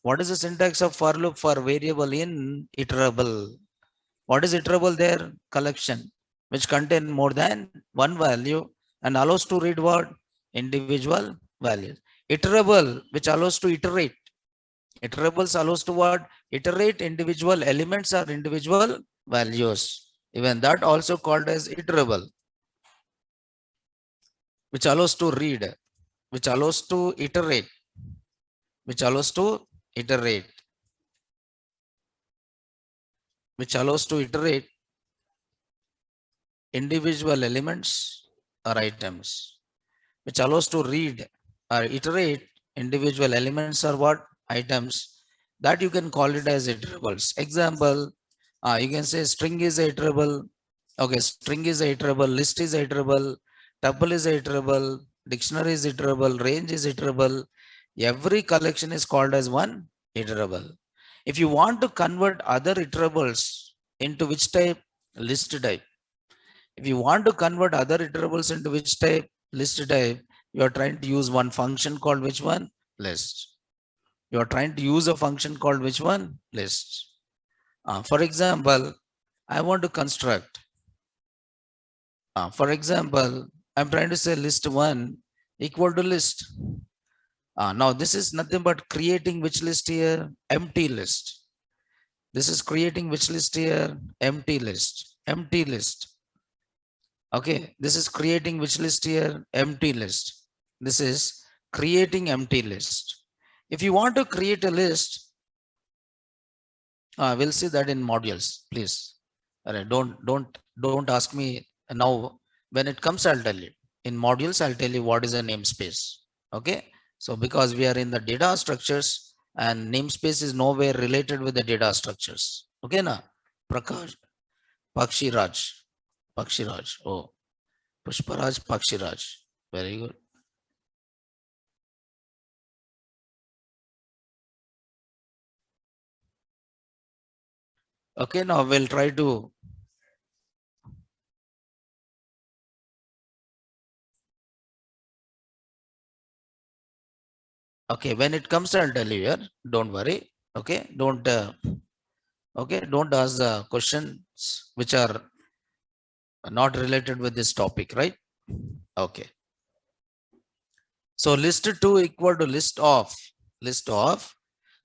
What is the syntax of for loop? For variable in iterable. What is iterable there? Collection which contain more than one value and allows to read what? Individual values. Iterable which allows to iterate. Iterables allows to what? Iterate individual elements or individual values. Even that also called as iterable. Which allows to read, which allows to iterate, which allows to iterate, which allows to iterate individual elements or items, which allows to read or iterate individual elements or what? Items. That you can call it as iterables. Example, you can say string is iterable. Okay, string is iterable, list is iterable, tuple is iterable, dictionary is iterable, range is iterable. Every collection is called as one iterable. If you want to convert other iterables into which type? List type. If you want to convert other iterables into which type? List type. You are trying to use one function called which one? List. You are trying to use a function called which one? List. For example, I want to construct. For example, I'm trying to say list 1 equal to list. Now this is nothing but creating which list here? Empty list. This is creating which list here? Empty list. Empty list. Okay, this is creating which list here? Empty list. This is creating empty list. If you want to create a list, we'll see that in modules, please. All right, don't ask me now. When it comes, I'll tell you. In modules, I'll tell you what is a namespace. Okay, so because we are in the data structures and namespace is nowhere related with the data structures. Okay, na? Prakash, Pakshiraj. Oh, Pushparaj, Pakshiraj. Very good. Okay, now we'll try to. Okay, when it comes, I'll tell you here. Don't worry. Okay, don't ask the questions which are not related with this topic, right? Okay. So list 2 equal to list of.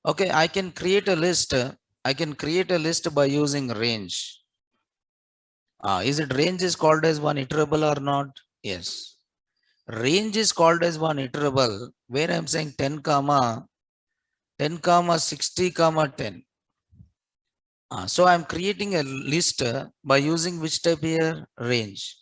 Okay, I can create a list. I can create a list by using range. Is it range is called as one iterable or not? Yes. Range is called as one iterable where I'm saying 10 comma 60 comma 10. So I'm creating a list by using which type here? Range.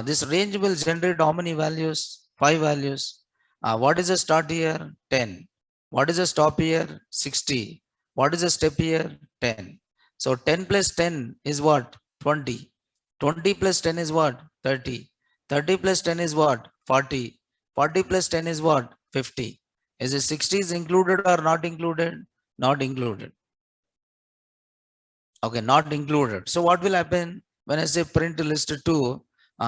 This range will generate how many values? 5 values. What is the start here? 10. What is the stop here? 60. What is the step here? 10. So 10 plus 10 is what? 20. 20 plus 10 is what? 30. 30 plus 10 is what? 40. 40 plus 10 is what? 50. Is it 60 is included or not included? Not included. Okay, not included. So what will happen when I say print list 2?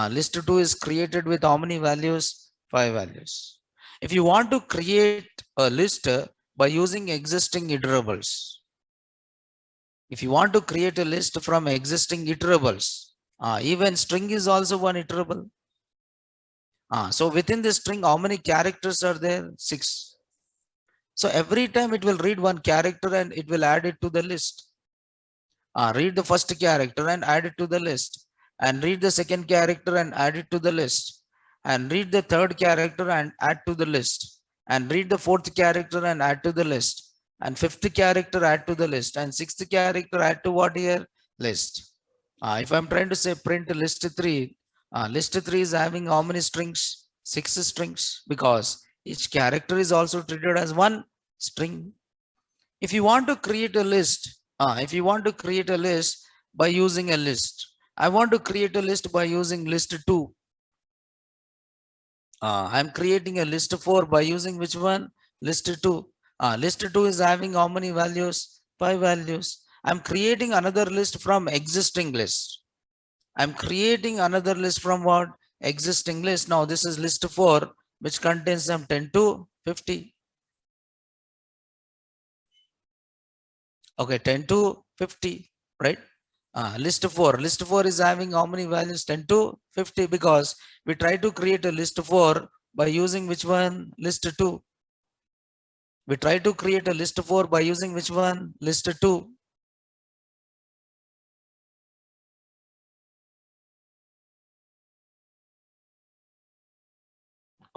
List 2 is created with how many values? 5 values. If you want to create a list by using existing iterables, if you want to create a list from existing iterables, even string is also one iterable. So within the string, how many characters are there? 6. So every time it will read one character and it will add it to the list. Read the first character and add it to the list, and read the second character and add it to the list, and read the third character and add to the list, and read the fourth character and add to the list, and fifth character add to the list, and sixth character add to what here? List. If I'm trying to say print list 3, list 3 is having how many strings? 6 strings, because each character is also treated as one string. If you want to create a list, if you want to create a list by using a list, I want to create a list by using list 2. I'm creating a list 4 by using which one? List 2. List 2 is having how many values? 5 values. I'm creating another list from existing list. I'm creating another list from what? Existing list. Now this is list 4, which contains some 10 to 50. Okay, 10 to 50, right? List 4. List 4 is having how many values? 10 to 50, because we try to create a list 4 by using which one? List 2. We try to create a list 4 by using which one? List 2.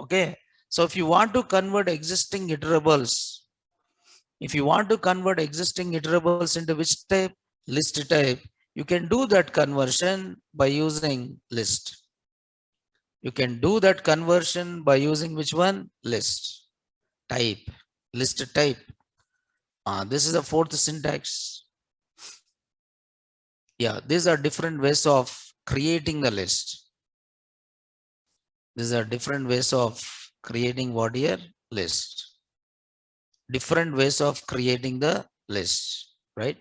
Okay. So if you want to convert existing iterables, if you want to convert existing iterables into which type? List type. You can do that conversion by using list. You can do that conversion by using which one? List type. List type. This is the fourth syntax. Yeah, these are different ways of creating the list. These are different ways of creating what here? List. Different ways of creating the list, right?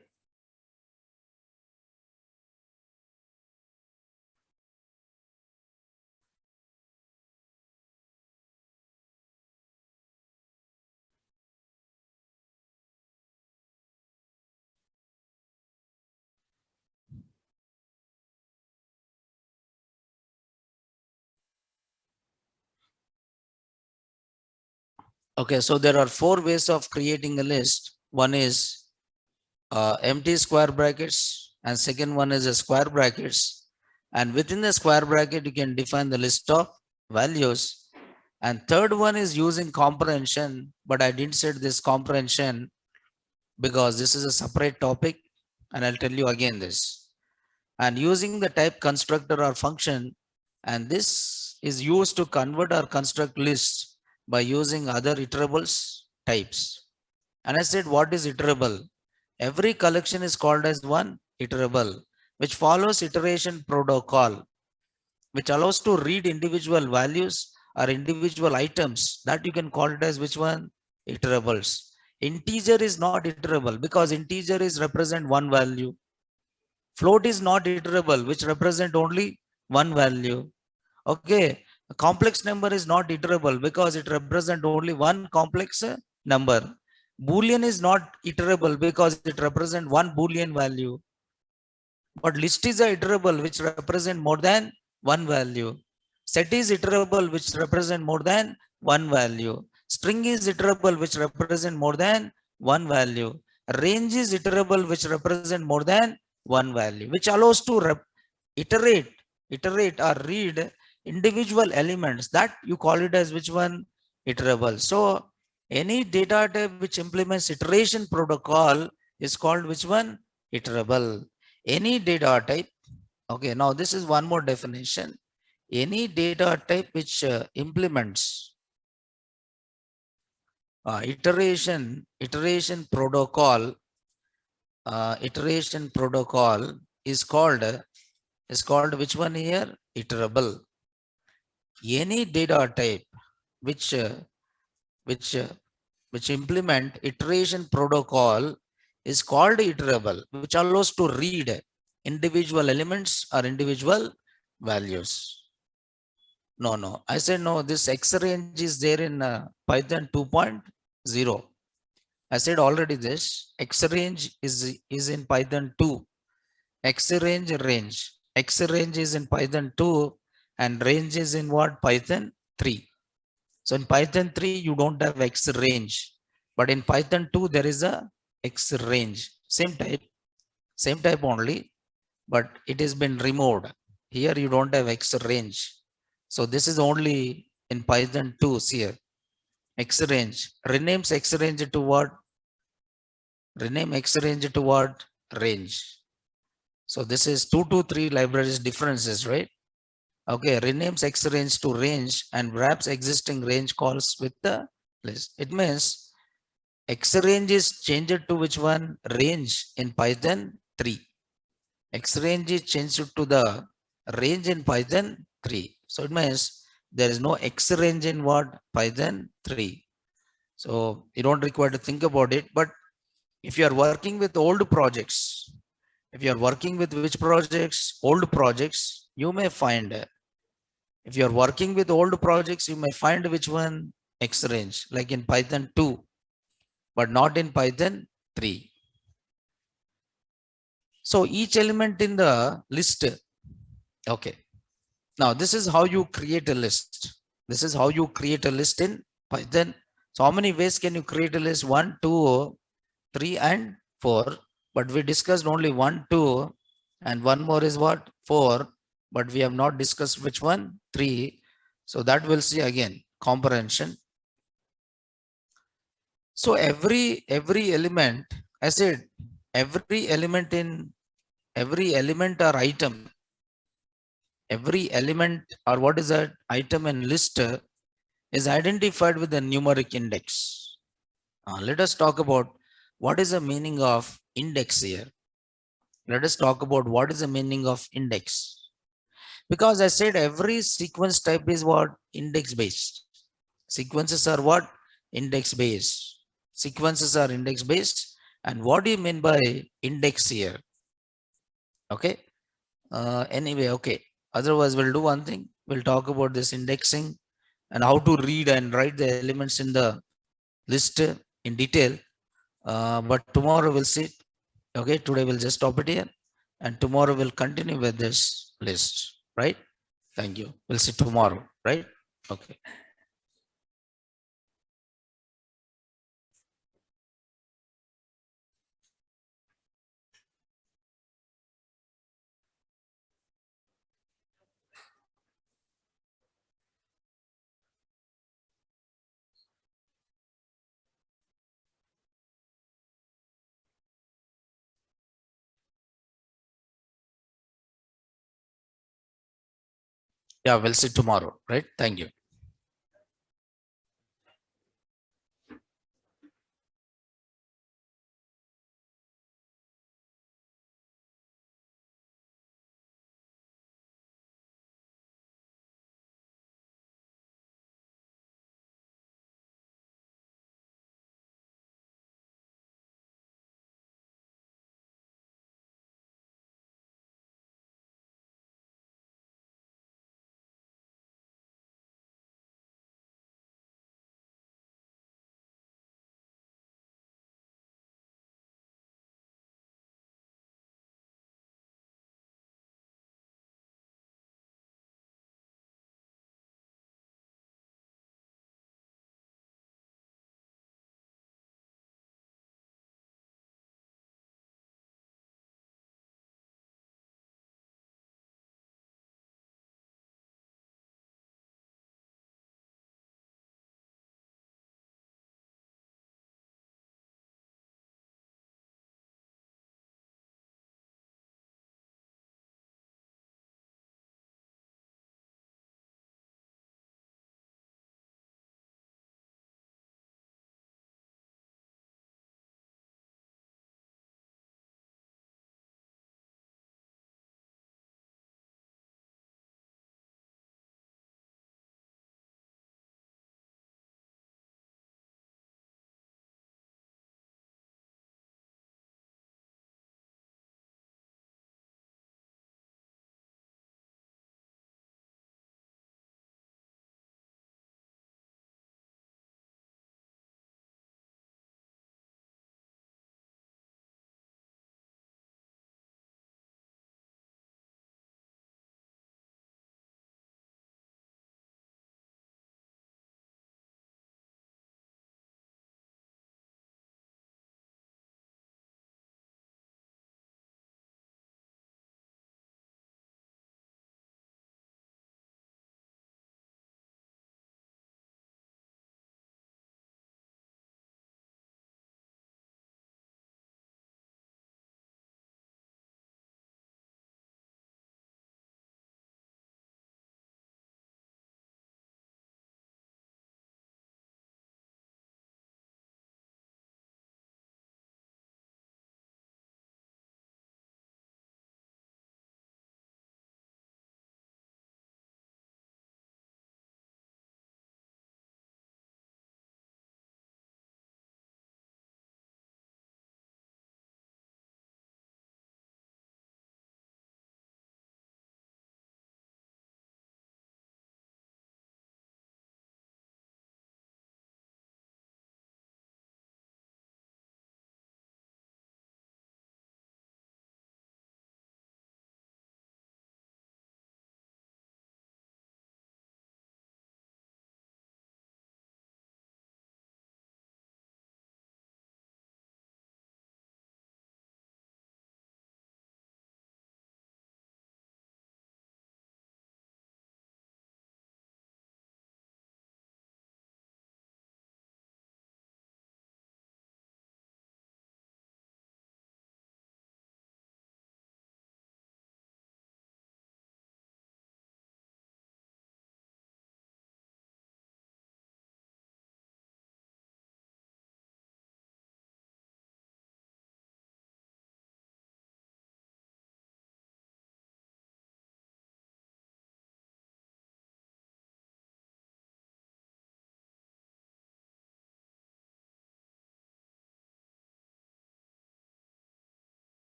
Okay, so there are 4 ways of creating a list. One is empty square brackets, and second one is a square brackets. And within the square bracket, you can define the list of values. And third one is using comprehension, but I didn't set this comprehension because this is a separate topic, and I'll tell you again this. And using the type constructor or function, and this is used to convert or construct lists by using other iterables types. And I said, what is iterable? Every collection is called as one iterable, which follows iteration protocol, which allows to read individual values or individual items, that you can call it as which one? Iterables. Integer is not iterable because integer is represent one value. Float is not iterable, which represent only one value. Okay. A complex number is not iterable because it represent only one complex number. Boolean is not iterable because it represent one Boolean value. But list is a iterable which represent more than one value. Set is iterable which represent more than one value. String is iterable which represent more than one value. Range is iterable which represent more than one value, which allows to iterate or read individual elements, that you call it as which one? Iterable. So any data type which implements iteration protocol is called which one? Iterable. Any data type. Okay, now this is one more definition. Any data type which implements iteration protocol. Iteration protocol is called which one here? Iterable. Any data type which which uh, which implement iteration protocol is called iterable, which allows to read individual elements or individual values. No. I said no, this X range is there in Python 2.0. I said already this X range is in Python 2. X range. X range is in Python 2 and range is in what? Python 3. So in Python 3, you don't have X range, but in Python 2, there is a X range. Same type only, but it has been removed. Here you don't have X range. So this is only in Python 2 here. X range. Renames X range to what? Rename X range to what? Range. So this is 2 to 3 libraries differences, right? Okay, renames X range to range and wraps existing range calls with the list. It means X range is changed to which one? Range in Python 3. X range is changed to the range in Python 3. So it means there is no X range in what? Python 3. So you don't require to think about it. But if you are working with old projects, if you are working with which projects? Old projects, you may find. If you are working with old projects, you may find which one? X range, like in Python 2, but not in Python 3. So each element in the list. Okay. Now this is how you create a list. This is how you create a list in Python. So how many ways can you create a list? 1, 2, 3, and 4. But we discussed only 1, 2, and one more is what? 4. But we have not discussed which one? 3. So that we'll see again. Comprehension. So every element, I said every element or item, every element or what is that item and list is identified with a numeric index. Let us talk about what is the meaning of index here. Let us talk about what is the meaning of index. Because I said every sequence type is what? Index based. Sequences are what? Index based. Sequences are index based. And what do you mean by index here? Okay. Anyway, okay. Otherwise, we'll do one thing. We'll talk about this indexing and how to read and write the elements in the list in detail. But tomorrow we'll see. Okay. Today we'll just stop it here. And tomorrow we'll continue with this list. Right? Thank you. We'll see tomorrow. Right? Okay. Yeah, we'll see tomorrow. Right? Thank you.